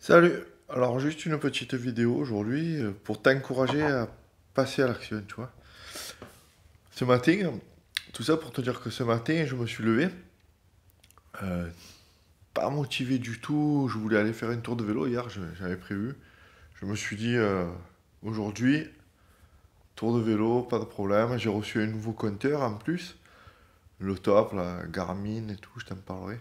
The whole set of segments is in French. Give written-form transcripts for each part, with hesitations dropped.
Salut! Alors juste une petite vidéo aujourd'hui pour t'encourager à passer à l'action, tu vois. Ce matin, tout ça pour te dire que ce matin, je me suis levé, euh, pas motivé du tout, je voulais aller faire une tour de vélo hier, j'avais prévu. Je me suis dit, aujourd'hui, tour de vélo, pas de problème, j'ai reçu un nouveau compteur en plus, le top, la Garmin et tout, je t'en parlerai.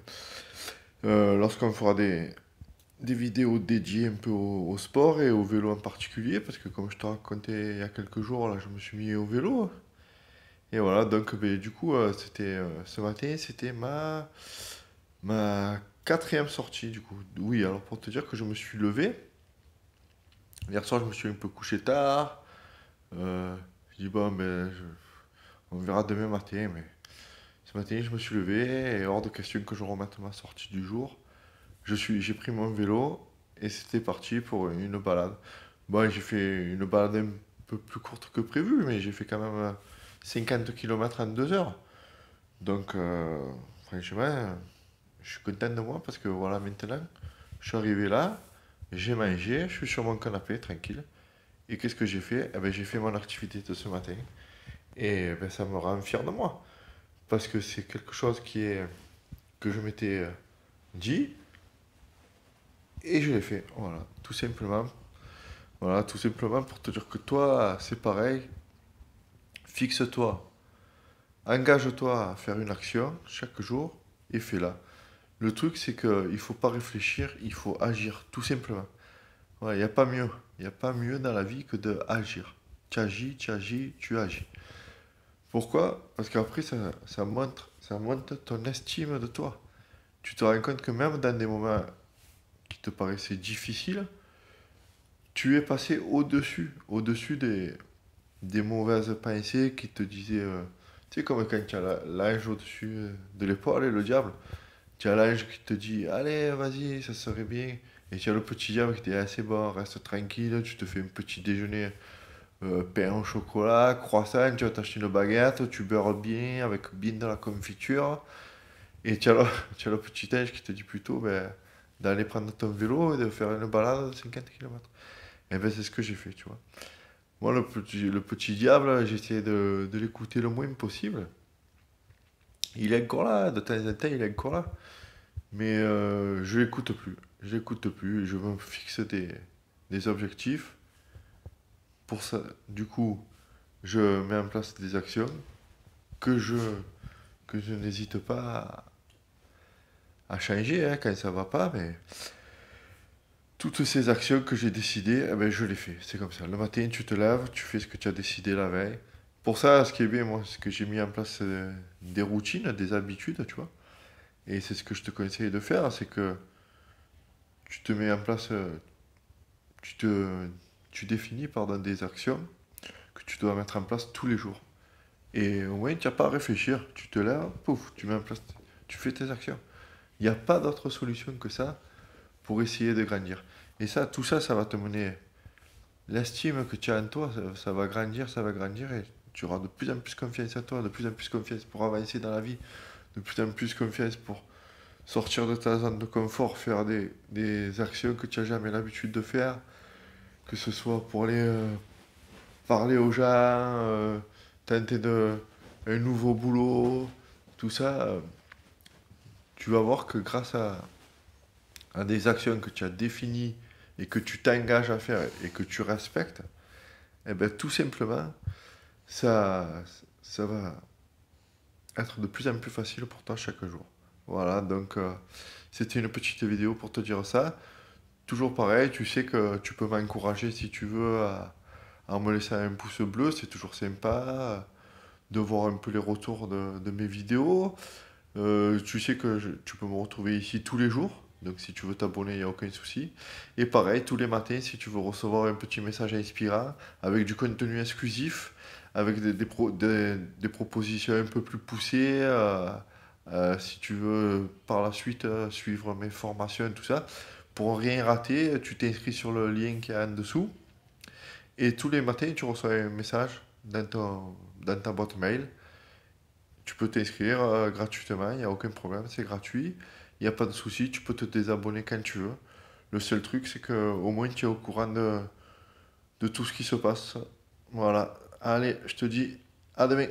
Lorsqu'on fera des vidéos dédiées un peu au sport et au vélo en particulier, parce que comme je te racontais il y a quelques jours, là, je me suis mis au vélo. Et voilà, donc ben, du coup, ce matin, c'était ma quatrième sortie, du coup. Oui, alors pour te dire que je me suis levé, hier soir, je me suis un peu couché tard. Je dis, bon, on verra demain matin, mais ce matin, je me suis levé et hors de question que je remette ma sortie du jour. J'ai pris mon vélo et c'était parti pour une balade. Bon, j'ai fait une balade un peu plus courte que prévu, mais j'ai fait quand même 50 km en 2 heures. Donc, franchement, je suis content de moi parce que voilà, maintenant, je suis arrivé là, j'ai mangé, je suis sur mon canapé, tranquille. Et qu'est-ce que j'ai fait? Eh ben, j'ai fait mon activité de ce matin. Et ben, ça me rend fier de moi. Parce que c'est quelque chose que je m'étais dit et je l'ai fait. Voilà, tout simplement. Voilà, tout simplement pour te dire que toi, c'est pareil. Fixe-toi, engage-toi à faire une action chaque jour et fais-la. Le truc, c'est qu'il ne faut pas réfléchir, il faut agir, tout simplement. Il n'y a pas mieux. Il n'y a pas mieux dans la vie que de agir. Tu agis, tu agis, tu agis. Pourquoi? Parce qu'après, ça monte ton estime de toi. Tu te rends compte que même dans des moments qui te paraissaient difficiles, tu es passé au-dessus des mauvaises pensées qui te disaient, tu sais, comme quand tu as l'ange au-dessus de l'épaule et le diable. Tu as l'ange qui te dit, allez, vas-y, ça serait bien. Et tu as le petit diable qui te dit, ah, c'est bon, reste tranquille, tu te fais un petit déjeuner, pain au chocolat, croissant, tu vas t'acheter une baguette, tu beurres bien, avec bien de la confiture. Et tu as le petit ange qui te dit plutôt, ben, d'aller prendre ton vélo et de faire une balade de 50 km. Et ben, c'est ce que j'ai fait, tu vois. Moi, le petit diable, j'essayais de l'écouter le moins possible. Il est encore là, de temps en temps, il est encore là. Mais je l'écoute plus. Je l'écoute plus. Je me fixe des objectifs. Pour ça, du coup, je mets en place des actions que je, que je n'hésite pas à changer hein, quand ça va pas. Mais toutes ces actions que j'ai décidées, eh ben, je les fais. C'est comme ça. Le matin, tu te lèves, tu fais ce que tu as décidé la veille. Pour ça, ce qui est bien, moi, c'est que j'ai mis en place des routines, des habitudes, tu vois. Et c'est ce que je te conseille de faire, c'est que tu te mets en place, tu te, tu définis pardon, des actions que tu dois mettre en place tous les jours. Et au moins, tu n'as pas à réfléchir. Tu te lèves, pouf, tu mets en place, tu fais tes actions. Il n'y a pas d'autre solution que ça pour essayer de grandir. Et ça, tout ça, ça va te mener. L'estime que tu as en toi, ça va grandir, ça va grandir et tu auras de plus en plus confiance en toi, de plus en plus confiance pour avancer dans la vie, de plus en plus confiance pour sortir de ta zone de confort, faire des actions que tu n'as jamais l'habitude de faire, que ce soit pour aller parler aux gens, tenter un nouveau boulot, tout ça, tu vas voir que grâce à des actions que tu as définies et que tu t'engages à faire et que tu respectes, eh ben, tout simplement, ça, ça va être de plus en plus facile pour toi chaque jour. Voilà, donc c'était une petite vidéo pour te dire ça. Toujours pareil, tu sais que tu peux m'encourager si tu veux à me laisser un pouce bleu, c'est toujours sympa de voir un peu les retours de mes vidéos. Tu sais que tu peux me retrouver ici tous les jours, donc si tu veux t'abonner, il n'y a aucun souci. Et pareil, tous les matins, si tu veux recevoir un petit message inspirant, avec du contenu exclusif, avec des propositions un peu plus poussées, si tu veux par la suite suivre mes formations, tout ça, pour rien rater, tu t'inscris sur le lien qui est en dessous. Et tous les matins, tu reçois un message dans ta boîte mail. Tu peux t'inscrire gratuitement, il n'y a aucun problème, c'est gratuit. Il n'y a pas de souci, tu peux te désabonner quand tu veux. Le seul truc, c'est que au moins tu es au courant de tout ce qui se passe. Voilà. Allez, je te dis à demain.